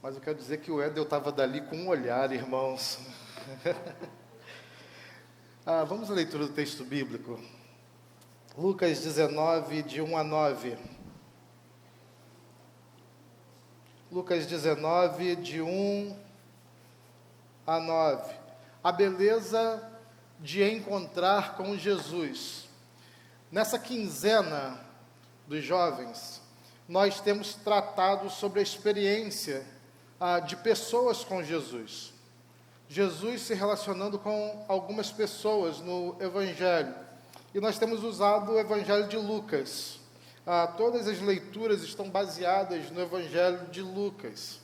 Mas eu quero dizer que o Éder estava dali com um olhar, irmãos. Vamos à leitura do texto bíblico. Lucas 19, de 1 a 9. Lucas 19, de 1 a 9. A beleza de encontrar com Jesus. Nessa quinzena dos jovens, nós temos tratado sobre a experiência de pessoas com Jesus. Jesus se relacionando com algumas pessoas no Evangelho. E nós temos usado o Evangelho de Lucas. Todas as leituras estão baseadas no Evangelho de Lucas.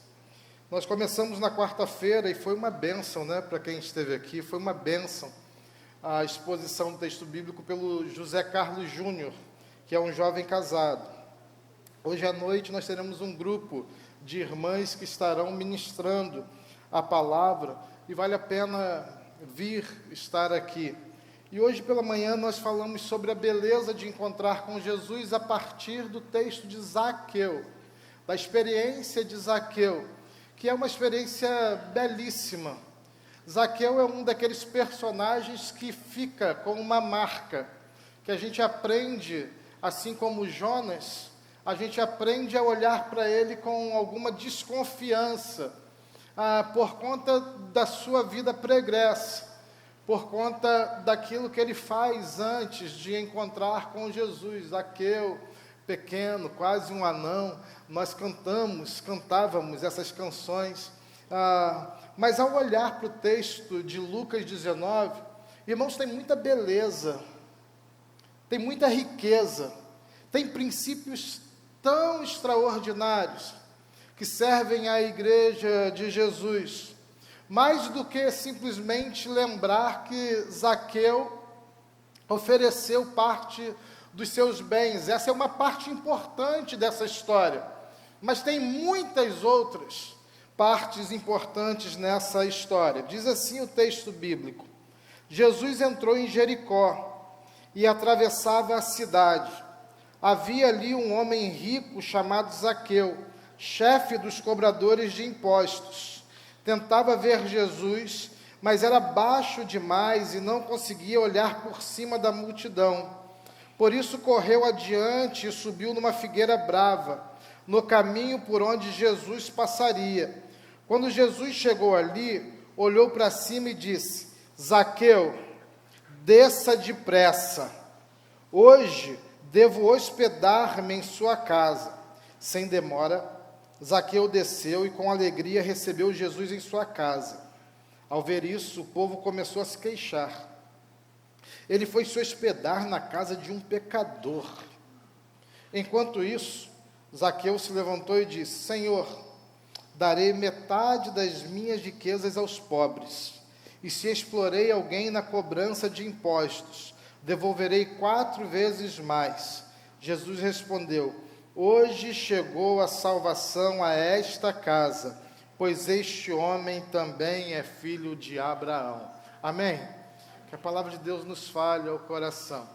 Nós começamos na quarta-feira e foi uma bênção, né, para quem esteve aqui, foi uma bênção a exposição do texto bíblico pelo José Carlos Júnior, que é um jovem casado. Hoje à noite nós teremos um grupo de irmãs que estarão ministrando a palavra e vale a pena vir estar aqui. E hoje pela manhã nós falamos sobre a beleza de encontrar com Jesus a partir do texto de Zaqueu, da experiência de Zaqueu, que é uma experiência belíssima. Zaqueu é um daqueles personagens que fica com uma marca, que a gente aprende, assim como Jonas, a gente aprende a olhar para ele com alguma desconfiança, por conta da sua vida pregressa, por conta daquilo que ele faz antes de encontrar com Jesus. Zaqueu, pequeno, quase um anão, nós cantávamos essas canções, mas ao olhar para o texto de Lucas 19, irmãos, tem muita beleza, tem muita riqueza, tem princípios tão extraordinários que servem à igreja de Jesus, mais do que simplesmente lembrar que Zaqueu ofereceu parte dos seus bens. Essa é uma parte importante dessa história, mas tem muitas outras partes importantes nessa história. Diz assim o texto bíblico: Jesus entrou em Jericó e atravessava a cidade. Havia ali um homem rico chamado Zaqueu, chefe dos cobradores de impostos. Tentava ver Jesus, mas era baixo demais e não conseguia olhar por cima da multidão. Por isso correu adiante e subiu numa figueira brava, no caminho por onde Jesus passaria. Quando Jesus chegou ali, olhou para cima e disse: Zaqueu, desça depressa. Hoje devo hospedar-me em sua casa. Sem demora, Zaqueu desceu e com alegria recebeu Jesus em sua casa. Ao ver isso, o povo começou a se queixar. Ele foi se hospedar na casa de um pecador. Enquanto isso, Zaqueu se levantou e disse: Senhor, darei metade das minhas riquezas aos pobres. E se explorei alguém na cobrança de impostos, devolverei 4 vezes mais. Jesus respondeu: Hoje chegou a salvação a esta casa, pois este homem também é filho de Abraão. Amém? Que a palavra de Deus nos fale ao coração.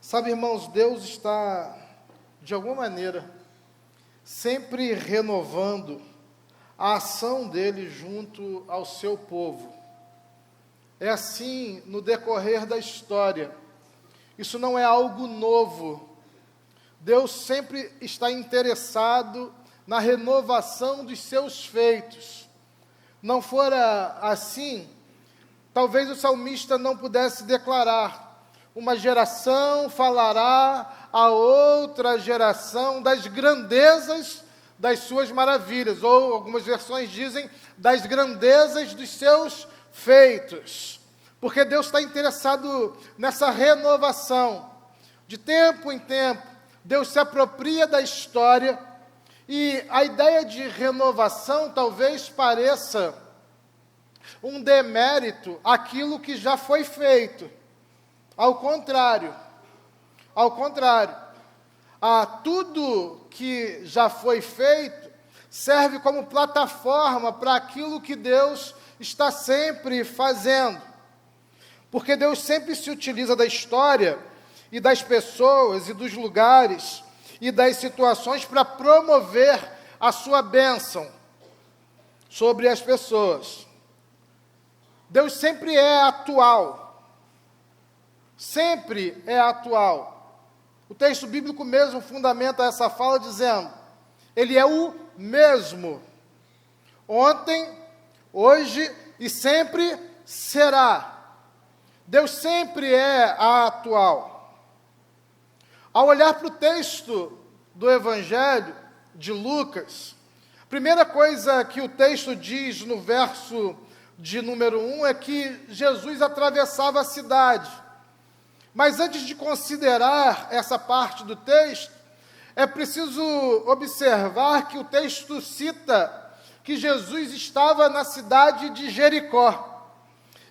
Sabe, irmãos, Deus está, de alguma maneira, sempre renovando a ação dele junto ao seu povo. É assim no decorrer da história. Isso não é algo novo. Deus sempre está interessado na renovação dos seus feitos. Não fora assim, talvez o salmista não pudesse declarar: uma geração falará a outra geração das grandezas das suas maravilhas, ou algumas versões dizem das grandezas dos seus feitos, porque Deus está interessado nessa renovação. De tempo em tempo, Deus se apropria da história, e a ideia de renovação talvez pareça um demérito àquilo que já foi feito. Ao contrário, tudo que já foi feito serve como plataforma para aquilo que Deus está sempre fazendo. Porque Deus sempre se utiliza da história e das pessoas e dos lugares e das situações para promover a sua bênção sobre as pessoas. Deus sempre é atual. Sempre é atual. O texto bíblico mesmo fundamenta essa fala dizendo: Ele é o mesmo. Ontem, hoje e sempre será. Deus sempre é atual. Ao olhar para o texto do Evangelho de Lucas, a primeira coisa que o texto diz no verso de número 1 é que Jesus atravessava a cidade. Mas antes de considerar essa parte do texto, é preciso observar que o texto cita que Jesus estava na cidade de Jericó.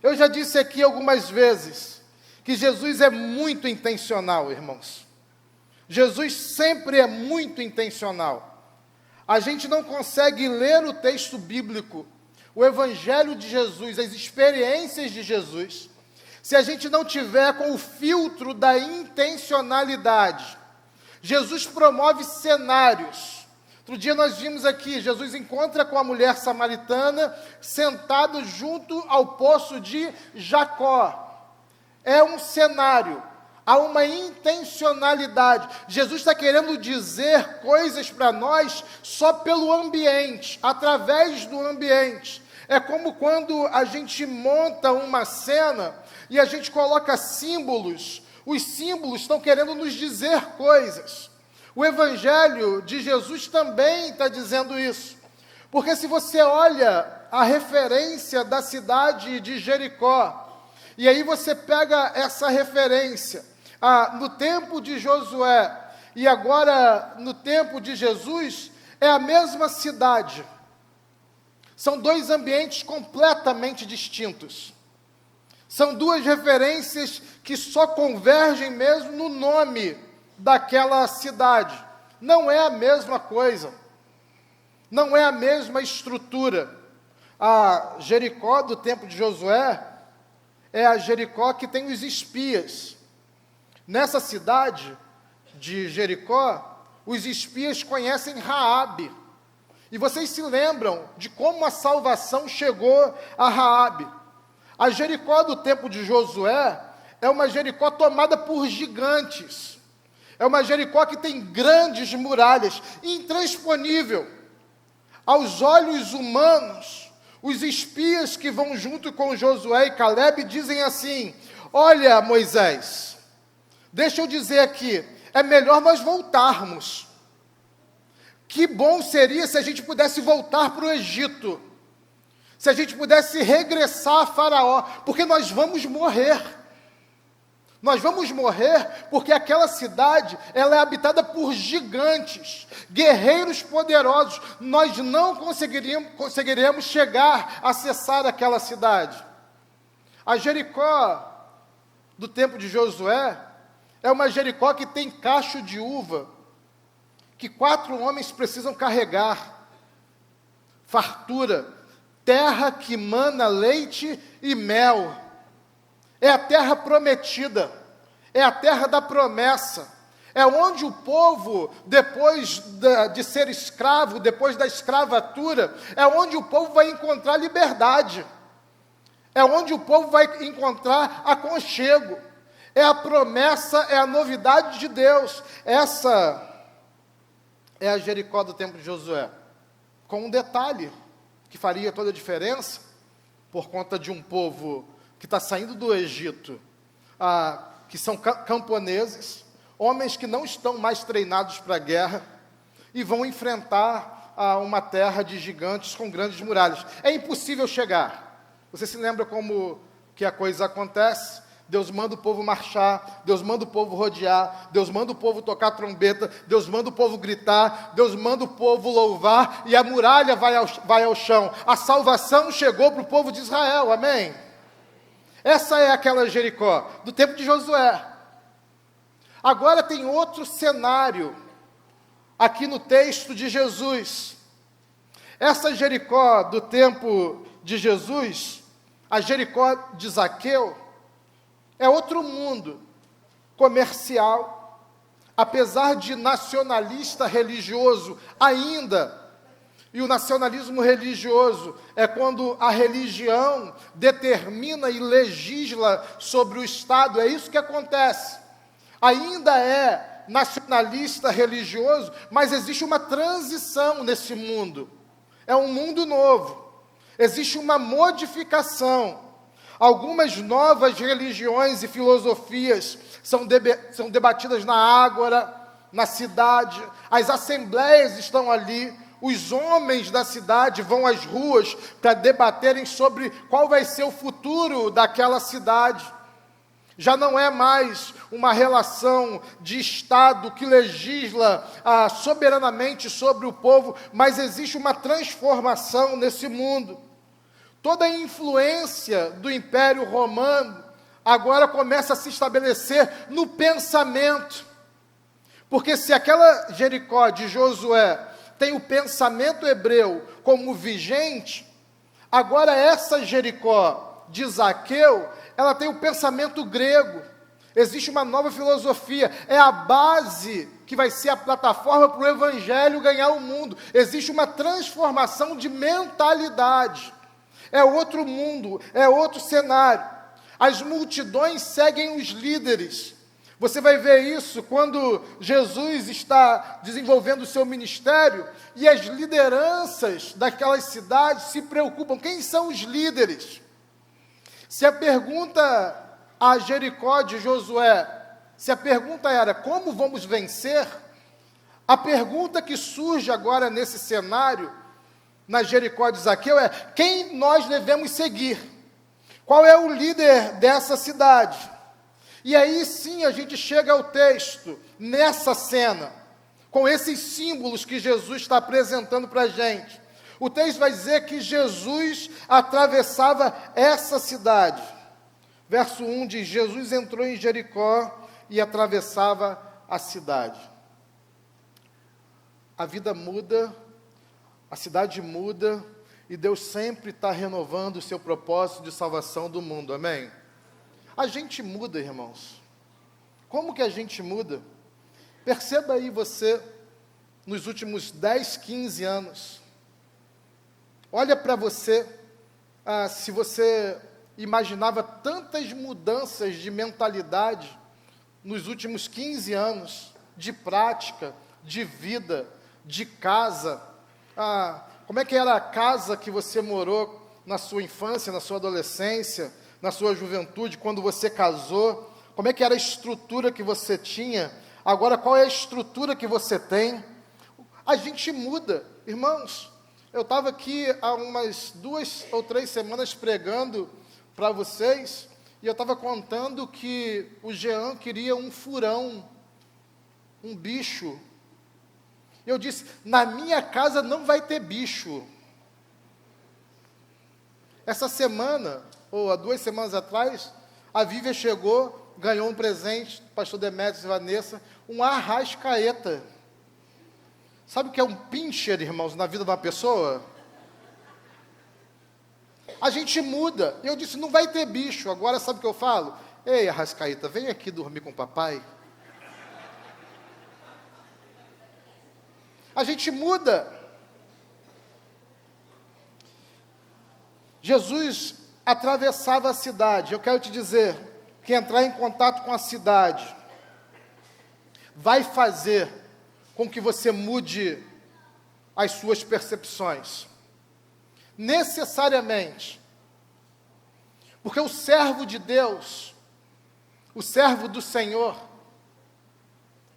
Eu já disse aqui algumas vezes que Jesus é muito intencional, irmãos. Jesus sempre é muito intencional. A gente não consegue ler o texto bíblico, o Evangelho de Jesus, as experiências de Jesus, se a gente não tiver com o filtro da intencionalidade. Jesus promove cenários. Outro dia nós vimos aqui, Jesus encontra com a mulher samaritana, sentado junto ao poço de Jacó. É um cenário, há uma intencionalidade. Jesus está querendo dizer coisas para nós só pelo ambiente, através do ambiente. É como quando a gente monta uma cena e a gente coloca símbolos. Os símbolos estão querendo nos dizer coisas. O Evangelho de Jesus também está dizendo isso. Porque se você olha a referência da cidade de Jericó, e aí você pega essa referência no tempo de Josué, e agora no tempo de Jesus, é a mesma cidade. São dois ambientes completamente distintos. São duas referências que só convergem mesmo no nome daquela cidade. Não é a mesma coisa. Não é a mesma estrutura. A Jericó do tempo de Josué é a Jericó que tem os espias. Nessa cidade de Jericó, os espias conhecem Raabe. E vocês se lembram de como a salvação chegou a Raabe. A Jericó do tempo de Josué é uma Jericó tomada por gigantes. É uma Jericó que tem grandes muralhas, intransponível. Aos olhos humanos, os espias que vão junto com Josué e Caleb dizem assim: olha, Moisés, deixa eu dizer aqui, é melhor nós voltarmos. Que bom seria se a gente pudesse voltar para o Egito. Se a gente pudesse regressar a Faraó, porque nós vamos morrer. Nós vamos morrer porque aquela cidade, ela é habitada por gigantes, guerreiros poderosos. Nós não conseguiríamos chegar, acessar aquela cidade. A Jericó, do tempo de Josué, é uma Jericó que tem cacho de uva, que 4 homens precisam carregar. Fartura, terra que mana leite e mel. É a terra prometida, é a terra da promessa, é onde o povo, depois de ser escravo, depois da escravatura, é onde o povo vai encontrar liberdade, é onde o povo vai encontrar aconchego, é a promessa, é a novidade de Deus. Essa é a Jericó do tempo de Josué, com um detalhe que faria toda a diferença, por conta de um povo que está saindo do Egito, que são camponeses, homens que não estão mais treinados para a guerra, e vão enfrentar uma terra de gigantes com grandes muralhas. É impossível chegar. Você se lembra como que a coisa acontece? Deus manda o povo marchar, Deus manda o povo rodear, Deus manda o povo tocar trombeta, Deus manda o povo gritar, Deus manda o povo louvar, e a muralha vai ao chão. A salvação chegou para o povo de Israel, amém? Essa é aquela Jericó, do tempo de Josué. Agora tem outro cenário, aqui no texto de Jesus. Essa Jericó do tempo de Jesus, a Jericó de Zaqueu, é outro mundo comercial. Apesar de nacionalista religioso, ainda E o nacionalismo religioso é quando a religião determina e legisla sobre o Estado. É isso que acontece. Ainda é nacionalista religioso, mas existe uma transição nesse mundo. É um mundo novo. Existe uma modificação. Algumas novas religiões e filosofias são debatidas na ágora, na cidade. As assembleias estão ali. Os homens da cidade vão às ruas para debaterem sobre qual vai ser o futuro daquela cidade. Já não é mais uma relação de Estado que legisla soberanamente sobre o povo, mas existe uma transformação nesse mundo. Toda a influência do Império Romano agora começa a se estabelecer no pensamento. Porque se aquela Jericó de Josué tem o pensamento hebreu como vigente, agora essa Jericó de Zaqueu, ela tem o pensamento grego. Existe uma nova filosofia, é a base que vai ser a plataforma para o Evangelho ganhar o mundo. Existe uma transformação de mentalidade, é outro mundo, é outro cenário. As multidões seguem os líderes. Você vai ver isso quando Jesus está desenvolvendo o seu ministério e as lideranças daquelas cidades se preocupam. Quem são os líderes? Se a pergunta a Jericó de Josué, se a pergunta era como vamos vencer, a pergunta que surge agora nesse cenário, na Jericó de Zaqueu, é quem nós devemos seguir? Qual é o líder dessa cidade? E aí sim a gente chega ao texto, nessa cena, com esses símbolos que Jesus está apresentando para a gente. O texto vai dizer que Jesus atravessava essa cidade. Verso 1 diz, Jesus entrou em Jericó e atravessava a cidade. A vida muda, a cidade muda, e Deus sempre está renovando o seu propósito de salvação do mundo, amém? A gente muda, irmãos. Como que a gente muda? Perceba aí você, nos últimos 10, 15 anos. Olha para você, se você imaginava tantas mudanças de mentalidade nos últimos 15 anos, de prática, de vida, de casa. Como é que era a casa que você morou na sua infância, na sua adolescência, na sua juventude, quando você casou? Como é que era a estrutura que você tinha? Agora, qual é a estrutura que você tem? A gente muda, irmãos. Eu estava aqui há umas 2 ou 3 semanas pregando para vocês, e eu estava contando que o Jean queria um furão, um bicho. Eu disse, na minha casa não vai ter bicho. Essa semana, ou há 2 semanas atrás, a Vívia chegou, ganhou um presente, pastor Demetrios e Vanessa, um arrascaeta. Sabe o que é um pincher, irmãos, na vida de uma pessoa? A gente muda. Eu disse, não vai ter bicho. Agora sabe o que eu falo? Ei, arrascaeta, vem aqui dormir com o papai. A gente muda. Jesus atravessava a cidade. Eu quero te dizer que entrar em contato com a cidade vai fazer com que você mude as suas percepções. Necessariamente. Porque o servo de Deus, o servo do Senhor,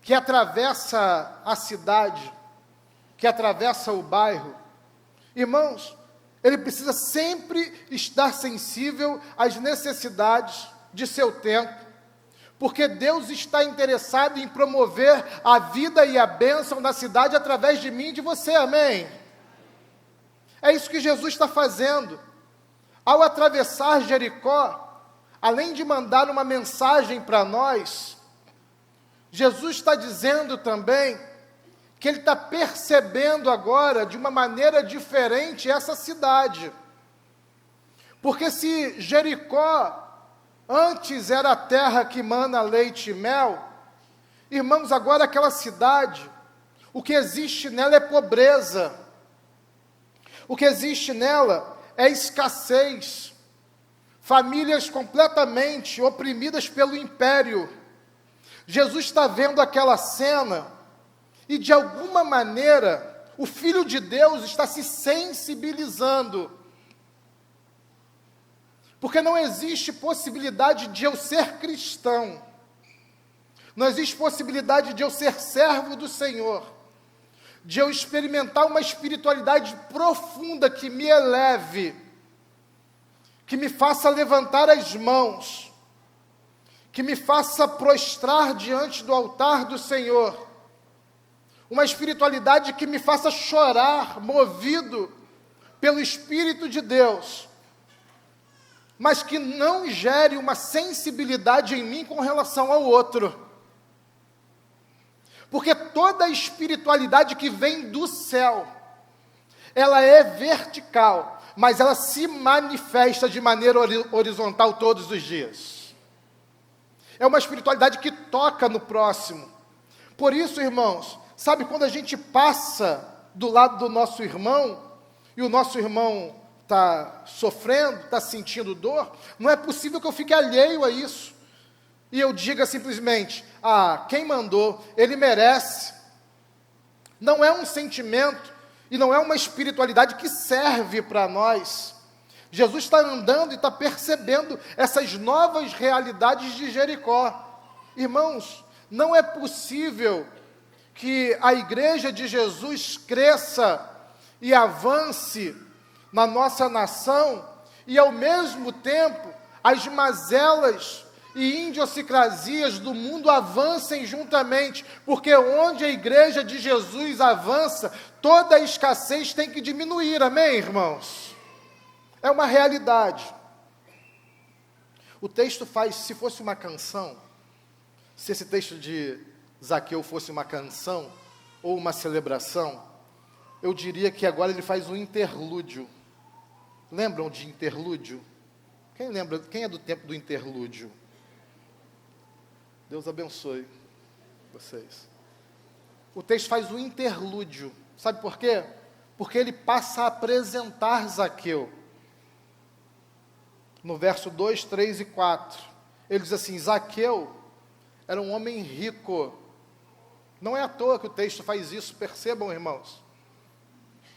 que atravessa a cidade, que atravessa o bairro, irmãos, ele precisa sempre estar sensível às necessidades de seu tempo, porque Deus está interessado em promover a vida e a bênção na cidade através de mim e de você, amém? É isso que Jesus está fazendo. Ao atravessar Jericó, além de mandar uma mensagem para nós, Jesus está dizendo também que ele está percebendo agora, de uma maneira diferente, essa cidade. Porque se Jericó antes era a terra que mana leite e mel, irmãos, agora aquela cidade, o que existe nela é pobreza. O que existe nela é escassez, famílias completamente oprimidas pelo império. Jesus está vendo aquela cena e, de alguma maneira, o Filho de Deus está se sensibilizando. Porque não existe possibilidade de eu ser cristão, não existe possibilidade de eu ser servo do Senhor, de eu experimentar uma espiritualidade profunda que me eleve, que me faça levantar as mãos, que me faça prostrar diante do altar do Senhor, uma espiritualidade que me faça chorar, movido pelo Espírito de Deus, mas que não gere uma sensibilidade em mim com relação ao outro. Porque toda a espiritualidade que vem do céu, ela é vertical, mas ela se manifesta de maneira horizontal todos os dias. É uma espiritualidade que toca no próximo. Por isso, irmãos, sabe quando a gente passa do lado do nosso irmão, e o nosso irmão está sofrendo, está sentindo dor, não é possível que eu fique alheio a isso, e eu diga simplesmente, quem mandou, ele merece. Não é um sentimento, e não é uma espiritualidade que serve para nós. Jesus está andando e está percebendo essas novas realidades de Jericó. Irmãos, não é possível que a igreja de Jesus cresça e avance na nossa nação, e ao mesmo tempo as mazelas e idiosincrasias do mundo avancem juntamente, porque onde a igreja de Jesus avança, toda a escassez tem que diminuir, amém, irmãos? É uma realidade. O texto faz, se fosse uma canção, se esse texto de Zaqueu fosse uma canção, ou uma celebração, eu diria que agora ele faz um interlúdio. Lembram de interlúdio? Quem lembra? Quem é do tempo do interlúdio? Deus abençoe vocês. O texto faz um interlúdio. Sabe por quê? Porque ele passa a apresentar Zaqueu. No verso 2, 3 e 4. Ele diz assim, Zaqueu era um homem rico. Não é à toa que o texto faz isso, percebam, irmãos.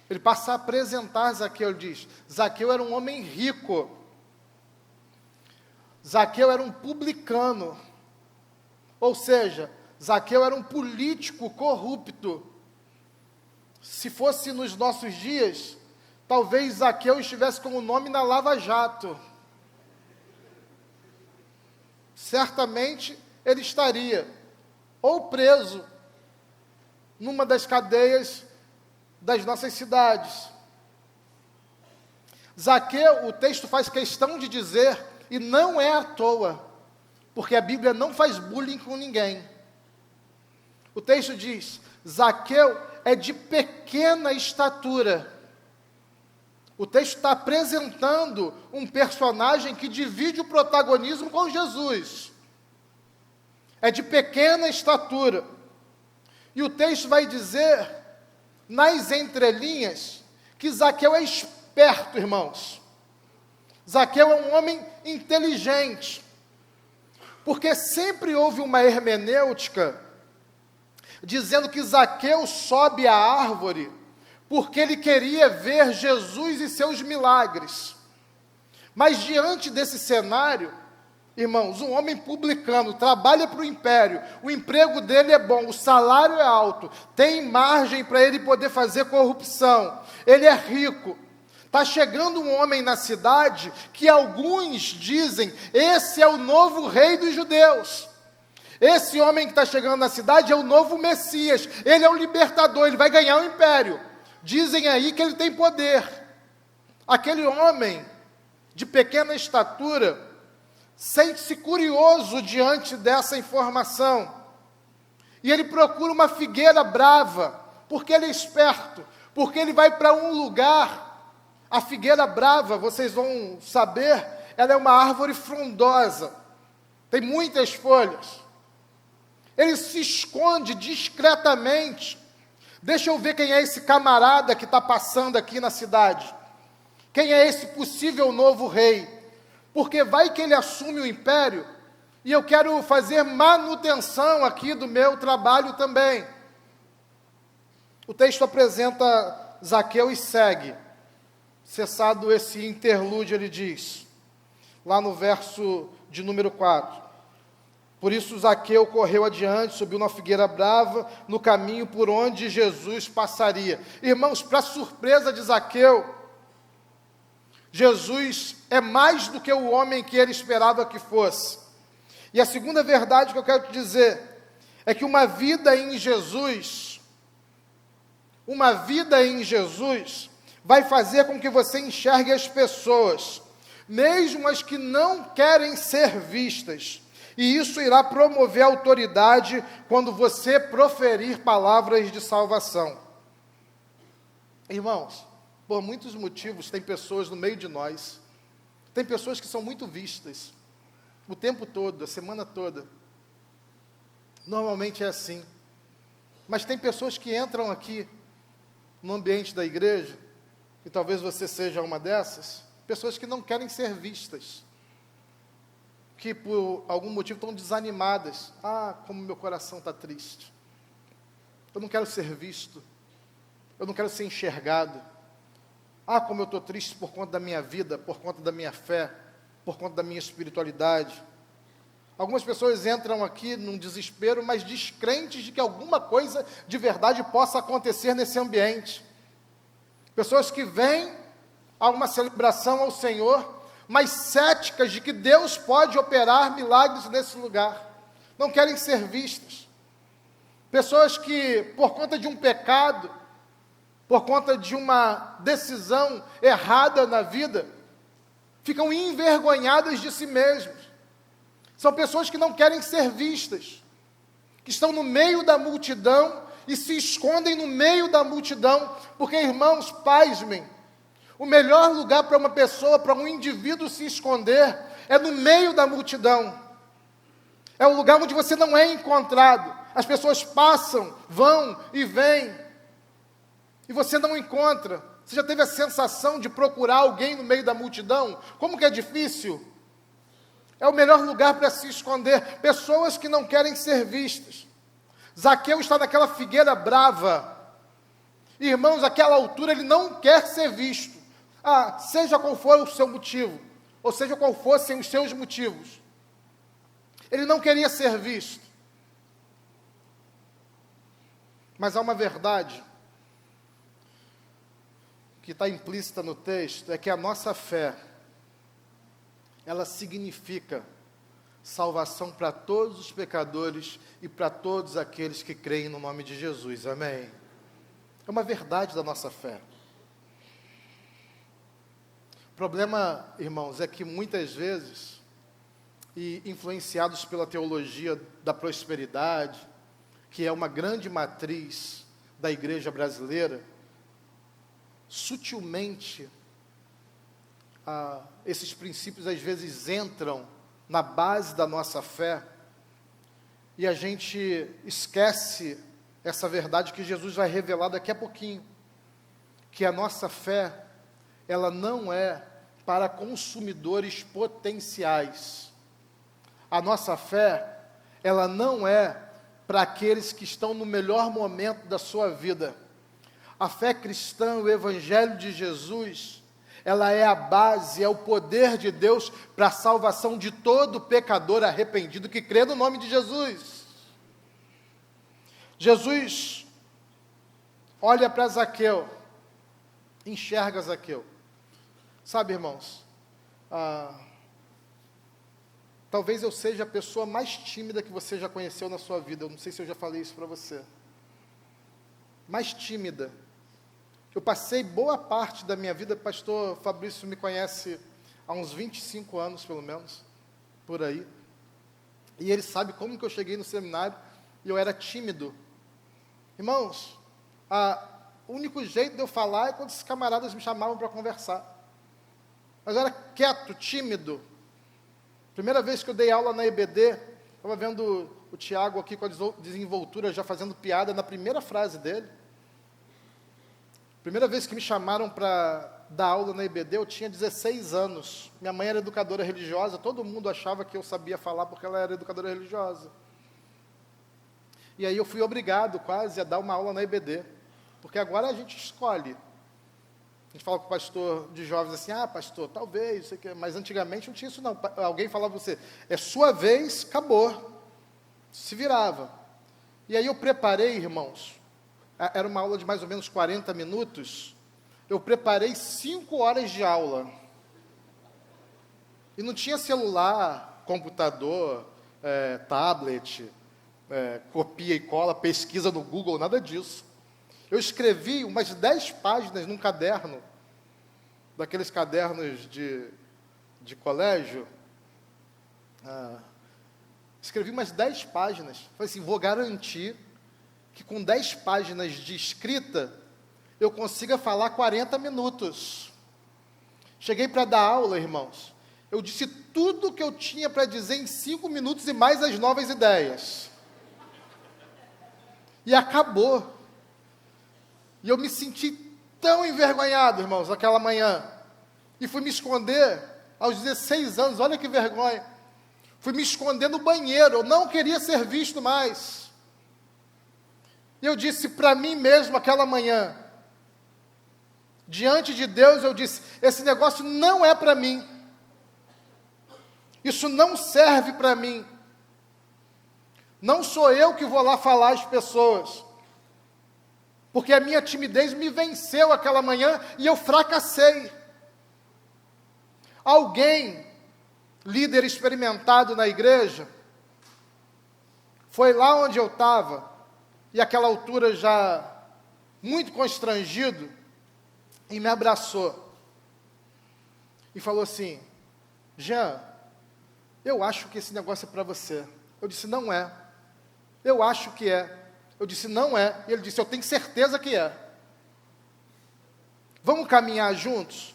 Ele passa a apresentar Zaqueu, ele diz, Zaqueu era um homem rico. Zaqueu era um publicano. Ou seja, Zaqueu era um político corrupto. Se fosse nos nossos dias, talvez Zaqueu estivesse com o nome na Lava Jato. Certamente ele estaria ou preso numa das cadeias das nossas cidades. Zaqueu, o texto faz questão de dizer, e não é à toa, porque a Bíblia não faz bullying com ninguém. O texto diz, Zaqueu é de pequena estatura. O texto está apresentando um personagem que divide o protagonismo com Jesus. É de pequena estatura. E o texto vai dizer, nas entrelinhas, que Zaqueu é esperto, irmãos. Zaqueu é um homem inteligente. Porque sempre houve uma hermenêutica dizendo que Zaqueu sobe a árvore porque ele queria ver Jesus e seus milagres. Mas diante desse cenário, irmãos, um homem publicano, trabalha para o império, o emprego dele é bom, o salário é alto, tem margem para ele poder fazer corrupção, ele é rico. Está chegando um homem na cidade que alguns dizem, esse é o novo rei dos judeus. Esse homem que está chegando na cidade é o novo Messias, ele é o libertador, ele vai ganhar o império. Dizem aí que ele tem poder. Aquele homem de pequena estatura sente-se curioso diante dessa informação. E ele procura uma figueira brava, porque ele é esperto, porque ele vai para um lugar. A figueira brava, vocês vão saber, ela é uma árvore frondosa, tem muitas folhas. Ele se esconde discretamente Deixa eu ver quem é esse camarada que está passando aqui na cidade. Quem é esse possível novo rei? Porque vai que ele assume o império e eu quero fazer manutenção aqui do meu trabalho também. O texto apresenta Zaqueu e segue. Cessado esse interlúdio, ele diz, lá no verso de número 4. Por isso Zaqueu correu adiante, subiu na figueira brava, no caminho por onde Jesus passaria. Irmãos, para surpresa de Zaqueu, Jesus é mais do que o homem que ele esperava que fosse. E a segunda verdade que eu quero te dizer, é que uma vida em Jesus, vai fazer com que você enxergue as pessoas, mesmo as que não querem ser vistas. E isso irá promover autoridade quando você proferir palavras de salvação. Irmãos, por muitos motivos, tem pessoas no meio de nós, tem pessoas que são muito vistas, o tempo todo, a semana toda. Normalmente é assim. Mas tem pessoas que entram aqui, no ambiente da igreja, e talvez você seja uma dessas, pessoas que não querem ser vistas, que por algum motivo estão desanimadas. Ah, como meu coração está triste. Eu não quero ser visto. Eu não quero ser enxergado. Ah, como eu estou triste por conta da minha vida, por conta da minha fé, por conta da minha espiritualidade. Algumas pessoas entram aqui num desespero, mas descrentes de que alguma coisa de verdade possa acontecer nesse ambiente. Pessoas que vêm a uma celebração ao Senhor, mas céticas de que Deus pode operar milagres nesse lugar. Não querem ser vistas. Pessoas que, por conta de um pecado, por conta de uma decisão errada na vida, ficam envergonhadas de si mesmas. São pessoas que não querem ser vistas, que estão no meio da multidão e se escondem no meio da multidão, porque, irmãos, pasmem, o melhor lugar para uma pessoa, para um indivíduo se esconder, é no meio da multidão. É o lugar onde você não é encontrado. As pessoas passam, vão e vêm, e você não encontra. Você já teve a sensação de procurar alguém no meio da multidão? Como que é difícil? É o melhor lugar para se esconder. Pessoas que não querem ser vistas. Zaqueu está naquela figueira brava. Irmãos, àquela altura ele não quer ser visto. Ah, seja qual for o seu motivo, ou seja qual fossem os seus motivos. Ele não queria ser visto. Mas há uma verdade que está implícita no texto, é que a nossa fé, ela significa salvação para todos os pecadores e para todos aqueles que creem no nome de Jesus, amém? É uma verdade da nossa fé. O problema, irmãos, é que muitas vezes, e influenciados pela teologia da prosperidade, que é uma grande matriz da igreja brasileira, sutilmente, esses princípios às vezes entram na base da nossa fé, e a gente esquece essa verdade que Jesus vai revelar daqui a pouquinho, que a nossa fé, ela não é para consumidores potenciais. A nossa fé, ela não é para aqueles que estão no melhor momento da sua vida. A fé cristã, o Evangelho de Jesus, ela é a base, é o poder de Deus para a salvação de todo pecador arrependido que crê no nome de Jesus. Jesus olha para Zaqueu, enxerga Zaqueu. Sabe, irmãos, talvez eu seja a pessoa mais tímida que você já conheceu na sua vida. Eu não sei se eu já falei isso para você. Mais tímida. Eu passei boa parte da minha vida, pastor Fabrício me conhece há uns 25 anos, pelo menos, por aí. E ele sabe como que eu cheguei no seminário e eu era tímido. Irmãos, o único jeito de eu falar é quando os camaradas me chamavam para conversar. Mas eu era quieto, tímido. Primeira vez que eu dei aula na EBD, estava vendo o Tiago aqui com a desenvoltura já fazendo piada na primeira frase dele. Primeira vez que me chamaram para dar aula na IBD, eu tinha 16 anos. Minha mãe era educadora religiosa, todo mundo achava que eu sabia falar porque ela era educadora religiosa. E aí eu fui obrigado quase a dar uma aula na IBD, porque agora a gente escolhe. A gente fala com o pastor de jovens assim, pastor, talvez, sei que, mas antigamente não tinha isso não. Alguém falava para você, é sua vez, acabou. Se virava. E aí eu preparei, irmãos, era uma aula de mais ou menos 40 minutos, eu preparei 5 horas de aula. E não tinha celular, computador, tablet, copia e cola, pesquisa no Google, nada disso. Eu escrevi umas 10 páginas num caderno, daqueles cadernos de colégio. Escrevi umas 10 páginas. Falei assim, vou garantir que com 10 páginas de escrita, eu consiga falar 40 minutos. Cheguei para dar aula, irmãos. Eu disse tudo que eu tinha para dizer em 5 minutos e mais as novas ideias. E acabou. E eu me senti tão envergonhado, irmãos, aquela manhã. E fui me esconder aos 16 anos, olha que vergonha. Fui me esconder no banheiro, eu não queria ser visto mais. E eu disse para mim mesmo aquela manhã, diante de Deus, eu disse, esse negócio não é para mim. Isso não serve para mim. Não sou eu que vou lá falar às pessoas. Porque a minha timidez me venceu aquela manhã e eu fracassei. Alguém, líder experimentado na igreja, foi lá onde eu estava, e àquela altura já muito constrangido, e me abraçou. E falou assim, Jean, eu acho que esse negócio é para você. Eu disse, não é. Eu acho que é. Eu disse, não é. E ele disse, eu tenho certeza que é. Vamos caminhar juntos?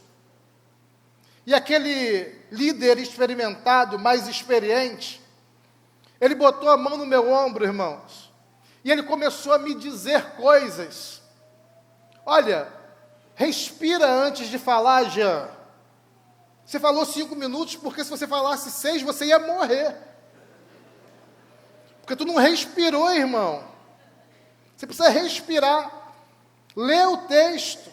E aquele líder experimentado, mais experiente, ele botou a mão no meu ombro, irmãos, e ele começou a me dizer coisas. Olha, respira antes de falar, Jean. Você falou 5 minutos, porque se você falasse 6, você ia morrer. Porque tu não respirou, irmão. Você precisa respirar. Lê o texto.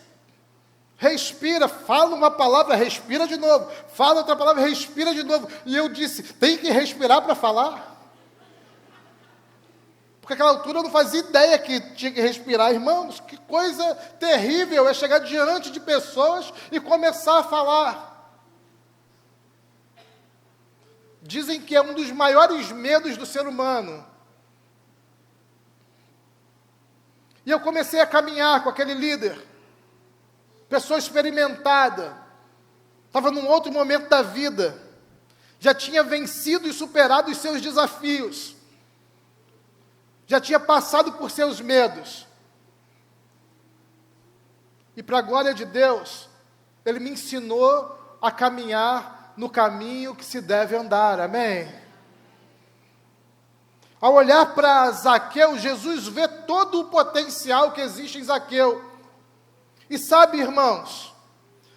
Respira, fala uma palavra, respira de novo. Fala outra palavra, respira de novo. E eu disse, tem que respirar para falar? Porque naquela altura eu não fazia ideia que tinha que respirar. Irmãos, que coisa terrível é chegar diante de pessoas e começar a falar. Dizem que é um dos maiores medos do ser humano. E eu comecei a caminhar com aquele líder, pessoa experimentada, estava num outro momento da vida, já tinha vencido e superado os seus desafios, já tinha passado por seus medos. E para a glória de Deus, ele me ensinou a caminhar no caminho que se deve andar, amém? Ao olhar para Zaqueu, Jesus vê todo o potencial que existe em Zaqueu. E sabe, irmãos,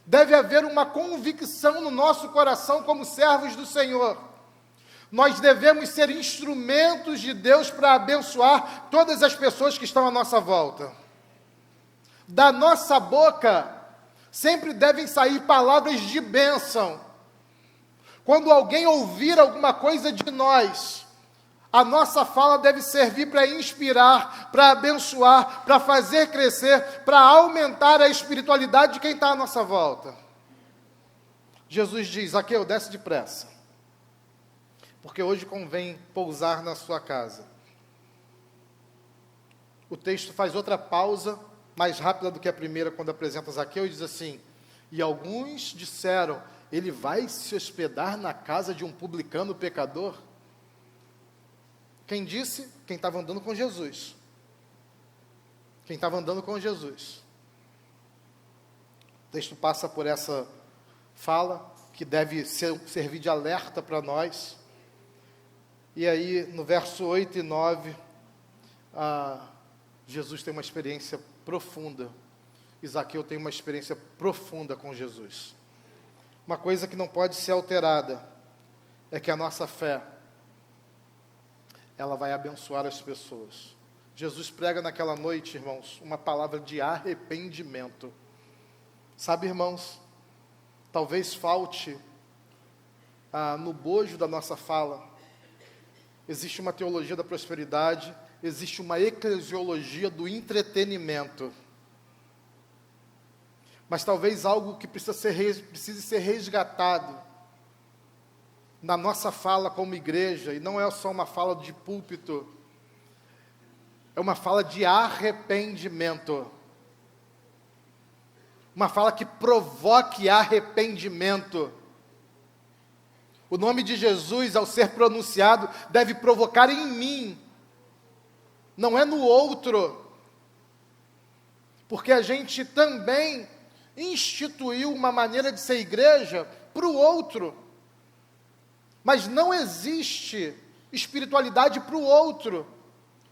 deve haver uma convicção no nosso coração como servos do Senhor. Nós devemos ser instrumentos de Deus para abençoar todas as pessoas que estão à nossa volta. Da nossa boca sempre devem sair palavras de bênção. Quando alguém ouvir alguma coisa de nós, a nossa fala deve servir para inspirar, para abençoar, para fazer crescer, para aumentar a espiritualidade de quem está à nossa volta. Jesus diz, Zaqueu, desce depressa, porque hoje convém pousar na sua casa. O texto faz outra pausa, mais rápida do que a primeira, quando apresenta Zaqueu, e diz assim, e alguns disseram, ele vai se hospedar na casa de um publicano pecador? Quem disse? Quem estava andando com Jesus. Quem estava andando com Jesus. O texto passa por essa fala, que deve servir de alerta para nós. E aí, no verso 8 e 9, Jesus tem uma experiência profunda E Zaqueu tem uma experiência profunda com Jesus. Uma coisa que não pode ser alterada é que a nossa fé, ela vai abençoar as pessoas. Jesus prega naquela noite, irmãos, uma palavra de arrependimento. Sabe, irmãos, talvez falte no bojo da nossa fala. Existe uma teologia da prosperidade, existe uma eclesiologia do entretenimento. Mas talvez algo que precise ser resgatado na nossa fala como igreja, e não é só uma fala de púlpito, é uma fala de arrependimento. Uma fala que provoque arrependimento. O nome de Jesus, ao ser pronunciado, deve provocar em mim, não é no outro. Porque a gente também instituiu uma maneira de ser igreja para o outro. Mas não existe espiritualidade para o outro.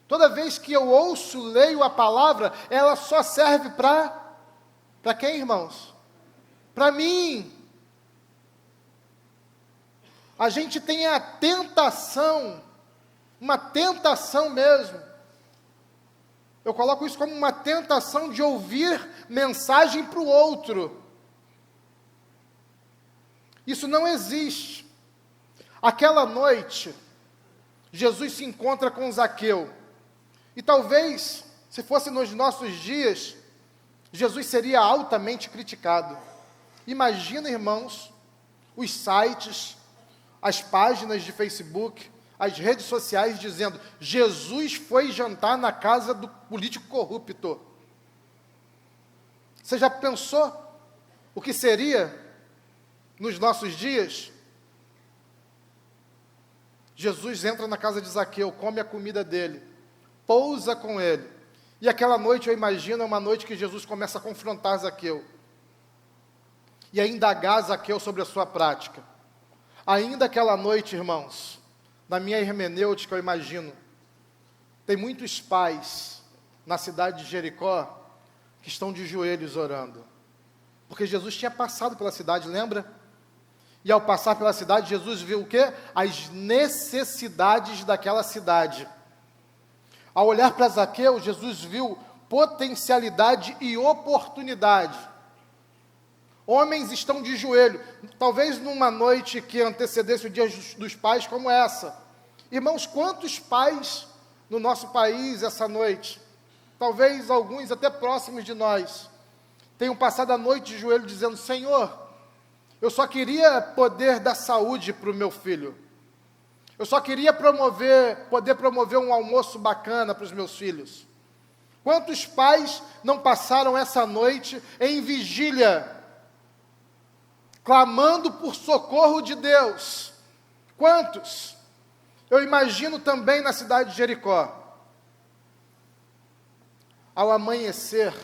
Toda vez que eu ouço, leio a palavra, ela só serve para quem, irmãos? Para mim. A gente tem a tentação, uma tentação mesmo. Eu coloco isso como uma tentação de ouvir mensagem para o outro. Isso não existe. Aquela noite, Jesus se encontra com Zaqueu. E talvez, se fosse nos nossos dias, Jesus seria altamente criticado. Imagina, irmãos, os sites, as páginas de Facebook, as redes sociais dizendo: Jesus foi jantar na casa do político corrupto. Você já pensou o que seria nos nossos dias? Jesus entra na casa de Zaqueu, come a comida dele, pousa com ele. E aquela noite, eu imagino, é uma noite que Jesus começa a confrontar Zaqueu. E a indagar Zaqueu sobre a sua prática. Ainda aquela noite, irmãos, na minha hermenêutica, eu imagino, tem muitos pais na cidade de Jericó que estão de joelhos orando. Porque Jesus tinha passado pela cidade, lembra? E ao passar pela cidade, Jesus viu o quê? As necessidades daquela cidade. Ao olhar para Zaqueu, Jesus viu potencialidade e oportunidade. Homens estão de joelho, talvez numa noite que antecedesse o Dia dos Pais como essa. Irmãos, quantos pais no nosso país essa noite, talvez alguns até próximos de nós, tenham passado a noite de joelho dizendo: Senhor, eu só queria poder dar saúde para o meu filho. Eu só queria poder promover um almoço bacana para os meus filhos. Quantos pais não passaram essa noite em vigília, clamando por socorro de Deus? Quantos? Eu imagino também na cidade de Jericó. Ao amanhecer,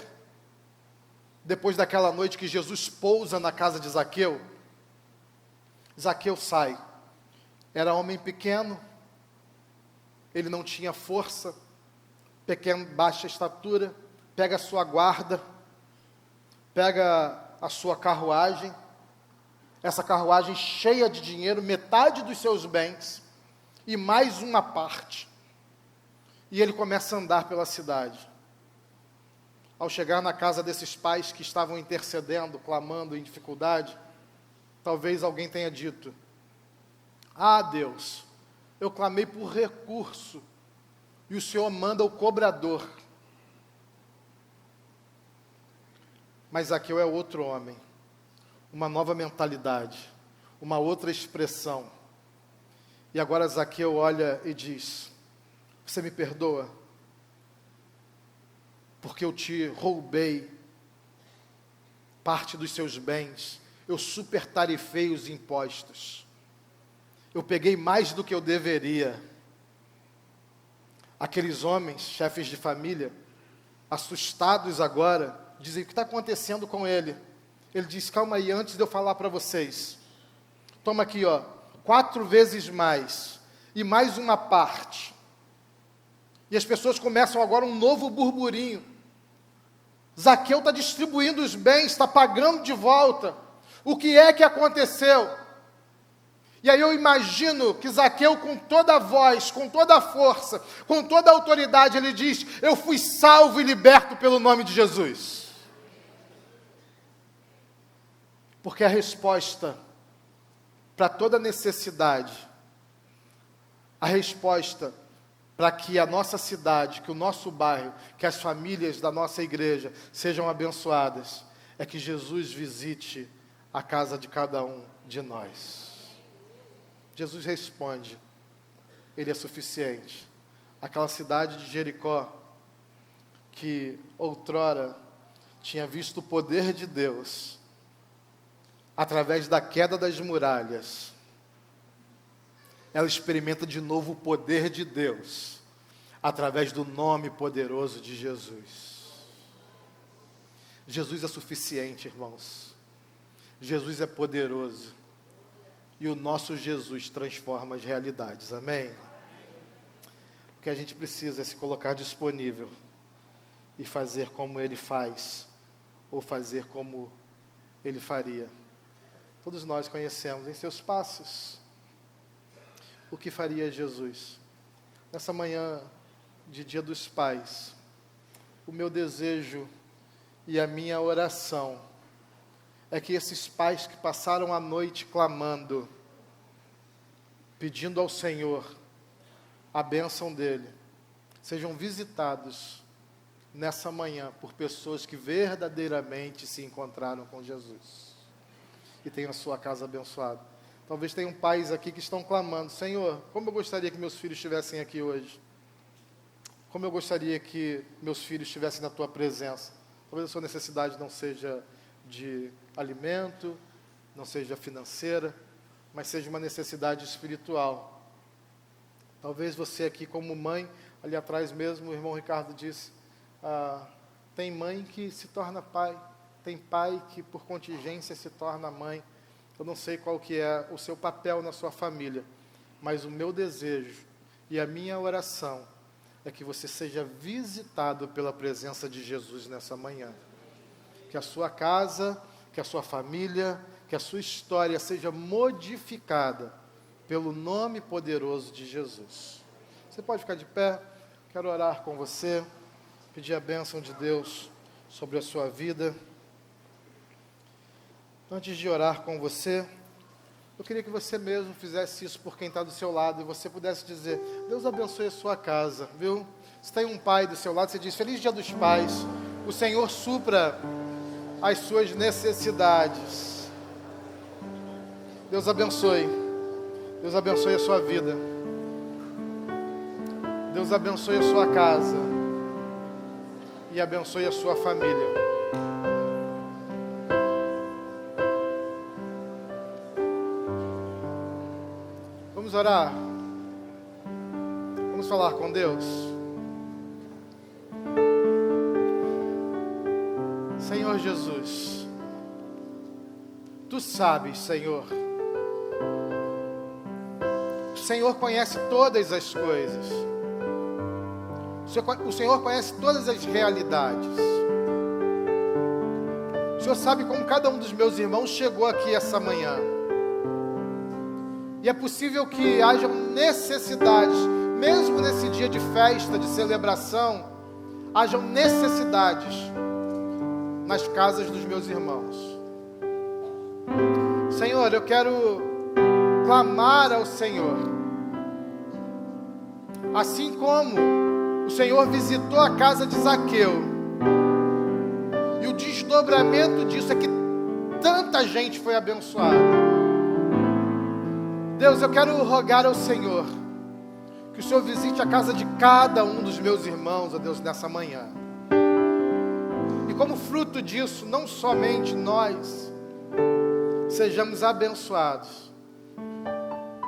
depois daquela noite que Jesus pousa na casa de Zaqueu, Zaqueu sai. Era homem pequeno, ele não tinha força, pequeno, baixa estatura, pega a sua guarda, pega a sua carruagem, essa carruagem cheia de dinheiro, metade dos seus bens, e mais uma parte, e ele começa a andar pela cidade. Ao chegar na casa desses pais que estavam intercedendo, clamando em dificuldade, talvez alguém tenha dito: ah, Deus, eu clamei por recurso, e o Senhor manda o cobrador. Mas Zaqueu é outro homem, uma nova mentalidade, uma outra expressão. E agora Zaqueu olha e diz: você me perdoa? Porque eu te roubei parte dos seus bens, eu supertarifei os impostos, eu peguei mais do que eu deveria. Aqueles homens, chefes de família, assustados agora, dizem: o que está acontecendo com ele? Ele diz: calma aí, antes de eu falar para vocês, toma aqui, 4 vezes mais, e mais uma parte. E as pessoas começam agora um novo burburinho. Zaqueu está distribuindo os bens, está pagando de volta. O que é que aconteceu? E aí eu imagino que Zaqueu, com toda a voz, com toda a força, com toda a autoridade, ele diz: eu fui salvo e liberto pelo nome de Jesus. Porque a resposta para toda necessidade, a resposta para que a nossa cidade, que o nosso bairro, que as famílias da nossa igreja sejam abençoadas, é que Jesus visite a casa de cada um de nós. Jesus responde, Ele é suficiente. Aquela cidade de Jericó, que outrora tinha visto o poder de Deus, através da queda das muralhas, ela experimenta de novo o poder de Deus, através do nome poderoso de Jesus. Jesus é suficiente, irmãos. Jesus é poderoso. E o nosso Jesus transforma as realidades, amém? O que a gente precisa é se colocar disponível e fazer como Ele faz, ou fazer como Ele faria. Todos nós conhecemos em seus passos o que faria Jesus. Nessa manhã de Dia dos Pais, o meu desejo e a minha oração é que esses pais que passaram a noite clamando, pedindo ao Senhor a bênção dEle, sejam visitados nessa manhã por pessoas que verdadeiramente se encontraram com Jesus e tenham a sua casa abençoada. Talvez tenham pais aqui que estão clamando: Senhor, como eu gostaria que meus filhos estivessem aqui hoje. Como eu gostaria que meus filhos estivessem na Tua presença. Talvez a sua necessidade não seja de alimento, não seja financeira, mas seja uma necessidade espiritual. Talvez você aqui como mãe, ali atrás mesmo, o irmão Ricardo disse, tem mãe que se torna pai, tem pai que por contingência se torna mãe. Eu não sei qual que é o seu papel na sua família, mas o meu desejo e a minha oração é que você seja visitado pela presença de Jesus nessa manhã. Que a sua casa, que a sua família, que a sua história seja modificada pelo nome poderoso de Jesus. Você pode ficar de pé, quero orar com você, pedir a bênção de Deus sobre a sua vida. Antes de orar com você, eu queria que você mesmo fizesse isso por quem está do seu lado, e você pudesse dizer: Deus abençoe a sua casa, viu? Se tem um pai do seu lado, você diz: Feliz Dia dos Pais, o Senhor supra as suas necessidades. Deus abençoe a sua vida, Deus abençoe a sua casa, e abençoe a sua família. Vamos orar, vamos falar com Deus. Senhor Jesus, Tu sabes, Senhor, o Senhor conhece todas as coisas, o Senhor conhece todas as realidades. O Senhor sabe como cada um dos meus irmãos chegou aqui essa manhã. E é possível que hajam necessidades, mesmo nesse dia de festa, de celebração, hajam necessidades nas casas dos meus irmãos. Senhor, eu quero clamar ao Senhor, assim como o Senhor visitou a casa de Zaqueu, e o desdobramento disso é que tanta gente foi abençoada. Deus, eu quero rogar ao Senhor que o Senhor visite a casa de cada um dos meus irmãos, ó Deus, nessa manhã. E como fruto disso, não somente nós sejamos abençoados,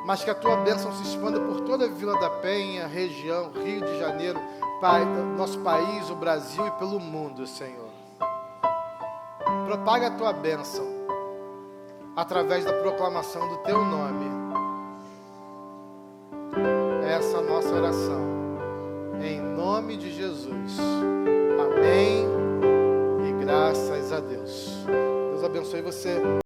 mas que a Tua bênção se expanda por toda a Vila da Penha, região, Rio de Janeiro, Pai, nosso país, o Brasil e pelo mundo, Senhor. Propaga a Tua bênção através da proclamação do Teu nome. Essa é a nossa oração, em nome de Jesus. Amém Graças a Deus. Deus abençoe você.